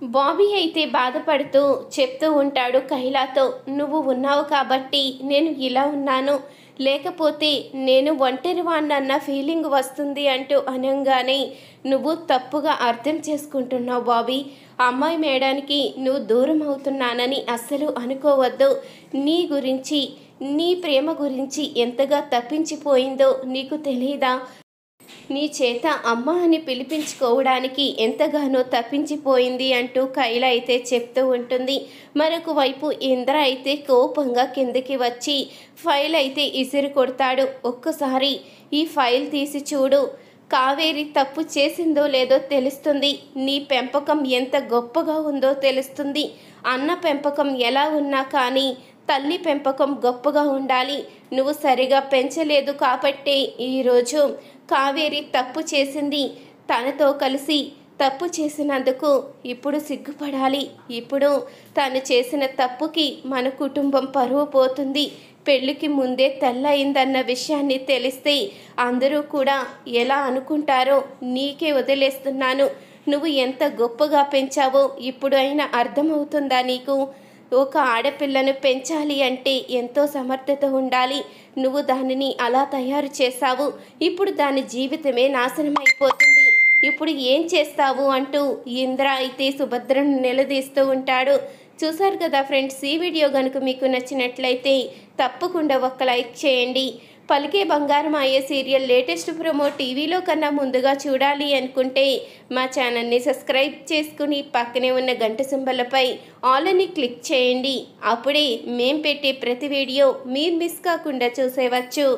బాబీ అయితే బాధపడుతూ చెప్తూ ఉంటాడు కైలాతో, నువ్వు ఉన్నావు కాబట్టి నేను ఇలా ఉన్నాను, లేకపోతే నేను ఒంటరివాణ్ణన్న ఫీలింగ్ వస్తుంది అంటూ అనంగానే నువ్వు తప్పుగా అర్థం చేసుకుంటున్నావు బాబీ. అమ్మాయి మేడానికి నువ్వు దూరం అవుతున్నానని అస్సలు అనుకోవద్దు. నీ గురించి, నీ ప్రేమ గురించి ఎంతగా తప్పించిపోయిందో నీకు తెలీదా? నీ చేత అమ్మ అని పిలిపించుకోవడానికి ఎంతగానో తప్పించిపోయింది అంటూ కైల అయితే చెప్తూ ఉంటుంది. మరొక వైపు ఇంద్ర అయితే కోపంగా కిందకి వచ్చి ఫైల్ అయితే ఇసిరి కొడతాడు. ఒక్కసారి ఈ ఫైల్ తీసి చూడు, కావేరి తప్పు చేసిందో లేదో తెలుస్తుంది. నీ పెంపకం ఎంత గొప్పగా ఉందో తెలుస్తుంది. అన్న పెంపకం ఎలా ఉన్నా కానీ తల్లి పెంపకం గొప్పగా ఉండాలి. నువ్వు సరిగా పెంచలేదు కాబట్టే ఈరోజు కావేరి తప్పు చేసింది. తనతో కలిసి తప్పు చేసినందుకు ఇప్పుడు సిగ్గుపడాలి. ఇప్పుడు తను చేసిన తప్పుకి మన కుటుంబం పరువు పోతుంది. పెళ్ళికి ముందే తెల్లయిందన్న విషయాన్ని తెలిస్తే అందరూ కూడా ఎలా అనుకుంటారో నీకే వదిలేస్తున్నాను. నువ్వు ఎంత గొప్పగా పెంచావో ఇప్పుడు అయినా అర్థమవుతుందా నీకు? ఒక ఆడపిల్లను పెంచాలి అంటే ఎంతో సమర్థత ఉండాలి. నువ్వు దానిని అలా తయారు చేశావు. ఇప్పుడు దాని జీవితమే నాశనం అయిపోతుంది. ఇప్పుడు ఏం చేస్తావు అంటూ ఇంద్ర అయితే సుభద్రను నిలదీస్తూ ఉంటాడు. చూసారు కదా ఫ్రెండ్స్, ఈ వీడియో కనుక మీకు నచ్చినట్లయితే తప్పకుండా ఒక లైక్ చేయండి. పలికే బంగారం అయ్యే సీరియల్ లేటెస్ట్ ప్రోమో టీవీలో కన్నా ముందుగా చూడాలి అనుకుంటే మా ఛానల్ని సబ్స్క్రైబ్ చేసుకుని పక్కనే ఉన్న గంట సింబలపై ఆల్ అని క్లిక్ చేయండి. అప్పుడే మేం పెట్టే ప్రతి వీడియో మీరు మిస్ కాకుండా చూసేవచ్చు.